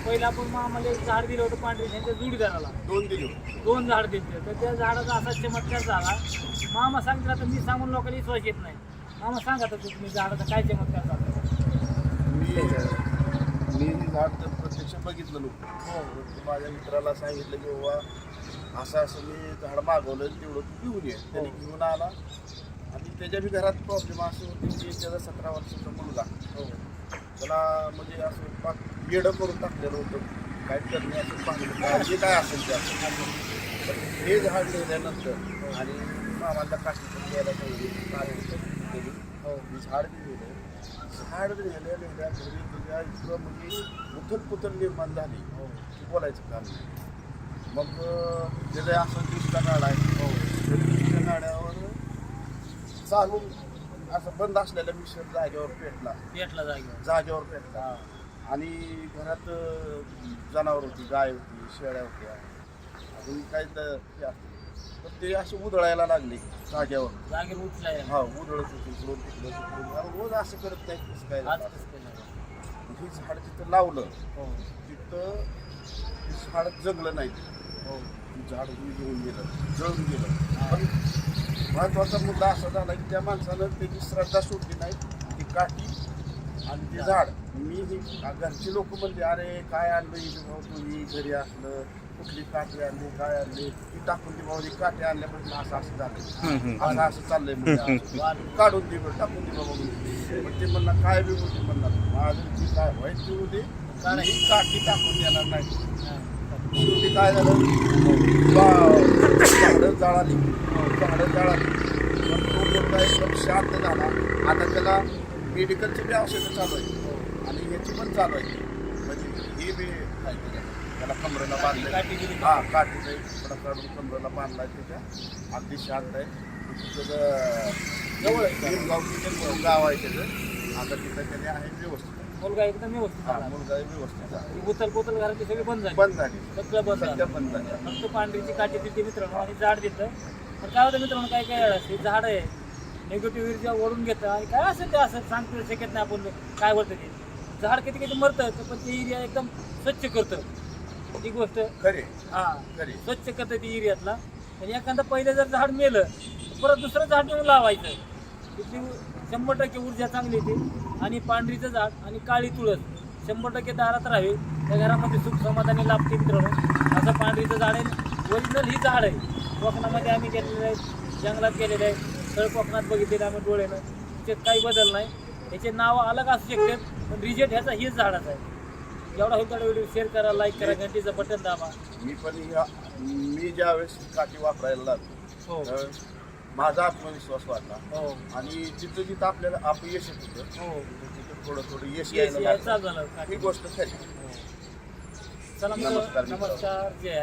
पहिला आपण मग आम्हाला एक झाड दिलं होतं पांढरी त्यांच्या जोडीदाराला दोन झाड दिले तर त्या झाडाचा असा चमत्कार झाला. मामा सांगितलं तर मी सांगून लोकांना विश्वास येत नाही. मामा सांगा तर तुम्ही झाडाचा काय चमत्कार झाला. मी झाड तर प्रत्यक्ष बघितलं नव्हतं. माझ्या मित्राला सांगितलं की बाबा असं मी झाड मागवलं तेवढं तू घेऊन ये. त्याने घेऊन आला आणि त्याच्या बी घरात प्रॉब्लेम असं होते की त्याचा 17 वर्षाचा मुलगा त्याला म्हणजे असं पाक येडं करून टाकलेलं होतं. काय करणे असं पाहिलं जे काय असेल ते असं हे झाड लिहिल्यानंतर आणि मामाला काठी पण द्यायला पाहिजे मी झाड लिहिलं. झाड लिहिल्या घरी तुझ्या इतकं म्हणजे उथल निर्माण झाली की बोलायचं काम नाही. मग त्याचं असं दुसरा गाडा आहे दुसऱ्या गाड्यावर चालून असं बंद असलेला मिक्सर जागेवर जागेवर पेटला आणि घरात जनावर होती, गाय होती, शेळ्या होत्या, अजून काही तर ते असे उधळायला लागले जागेवर उधळत होते इकडून तिकडं रोज असं करत नाही. कसं काय हे झाड तिथं लावलं तिथं ते झाड जगलं नाही. झाड घेऊन गेलं, जळून गेलं. पण महत्वाचा मुद्दा असा झाला की त्या माणसानं त्याची श्रद्धा सोडली नाही. ती काठी आणि ते झाड मी घरचे लोक म्हणले अरे काय आणलं इथे भाऊ तुम्ही घरी असलं कुठली काठी आणली काय आणली ती टाकून ती भाऊ काठी आणल्यापासून असं झालं असं चाललंय म्हणजे काढून दे बरं टाकून दे बाबा. पण ते म्हणणार काय बी होते म्हणणार माझं ती काय व्हायची होते ही काठी टाकून देणार नाही. शेवटी काय झालं झाडं जाळाली पण तो मुलगा एकदम शांत झाला. आता त्याला मेडिकलची बी औषधं चालू आहे आणि ह्याची पण चालू आहे. म्हणजे हे बी त्याला कमरेला बांधलं काठी नाही थोडा काढून कमरेला बांधला आहे. त्याच्या अगदी शांत आहे. त्याचं जवळ आहे गाव आहे त्याचं. आता तिथं त्याने आहे व्यवस्थित मुलगा एकदम व्यवस्थित मुलगा व्यवस्थित उतल घराची सगळी बंद झाली सगळं बंद झालं. फक्त पांढरीची काठी दिली मित्रांनो आणि झाड देतं. पण काय होतं मित्रांनो काय हे झाड आहे निगेटिव्ह ऊर्जा ओढून घेतं आणि काय असेल ते असं सांगतो शकत नाही आपण काय होतं ते. झाड किती मरतं पण ते एरिया एकदम स्वच्छ करतं. ती गोष्ट खरी स्वच्छ करतं ती एरियातला. आणि एखादं पहिलं जर झाड मेलं परत दुसरं झाड नेऊन लावायचं. तिथली 100% ऊर्जा चांगली येते. आणि पांढरीचं झाड आणि काळी तुळस 100% दारात राहावे. त्या घरामध्ये सुख समाधानी लाभते मित्रांनो. असं पांढरीचं झाड आहे ओरिजिनल ही झाड आहे. कोकणामध्ये आम्ही गेलेलं आहे, जंगलात गेलेलं आहे, तळ कोकणात बघितलेलं आम्ही डोळ्यानं. त्याच्यात काही बदल नाही. याचे नाव अलग असू शकतात पण रिजेक्ट ह्याचा हेच झाडाचा आहे. जेवढा होईल तेवढा व्हिडिओ शेअर करा, लाईक करा, घंटीचं बटन दाबा. मी ज्यावेळेस काठी वापरायला लागलो त्यावेळेस माझा आत्मविश्वास वाढला आणि जिथं आपल्याला अपयश येत होतं तिथं थोडं यश यायला लागलं. झालं ही गोष्ट खरी. चला नमस्कार जय